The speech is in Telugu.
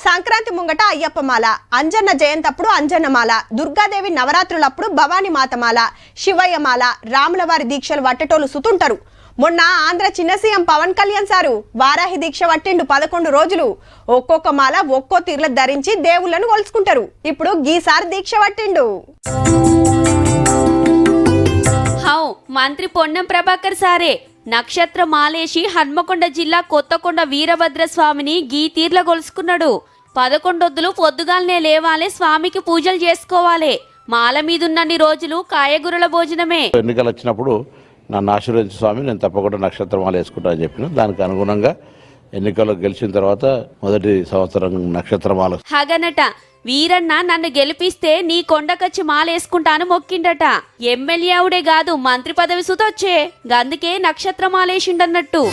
సంక్రాంతి ముంగట అయ్యప్పమాల, అంజన్న జయంతప్పుడు అంజన్నమాల, దుర్గాదేవి నవరాత్రులప్పుడు భవానీ మాతమాల, శివయ్యమాల, రాములవారి దీక్షలు వట్టటోలు సుతుంటారు. మొన్న ఆంధ్ర చిన్న సీఎం పవన్ కళ్యాణ్ సారు వారాహి దీక్ష వట్టిండు 11 రోజులు. ఒక్కొక్క మాల ఒక్కో తీర్ల ధరించి దేవుళ్లను కొలుసుకుంటారు. ఇప్పుడు గీసారి దీక్ష వట్టిండు. మంత్రి పొన్నం ప్రభాకర్ సారే నక్షత్ర మాలేసి హన్మకొండ జిల్లా కొత్తకొండ వీరభద్ర స్వామిని గీ తీర్ల గొలుసుకున్నాడు. 11 పొద్దుగాలనే లేవాలే, స్వామికి పూజలు చేసుకోవాలి. మాల మీదున్నన్ని రోజులు కాయగూరల భోజనమే. ఎన్నికలు వచ్చినప్పుడు నన్ను ఆశీర్వదించు స్వామి, నేను తప్పకుండా నక్షత్రమాల వేసుకుంటానని చెప్పిన దానికి అనుగుణంగా ఎన్నికల్లో గెలిచిన తర్వాత మొదటి సంవత్సరం నక్షత్రమాల. హగనట వీరన్న నన్ను గెలిపిస్తే నీ కొండకచ్చి మాలేసుకుంటాను మొక్కిండట. ఎమ్మెల్యే అవుడే కాదు, మంత్రి పదవి సుతొచ్చే, గందుకే నక్షత్రమాలేసిండన్నట్టు.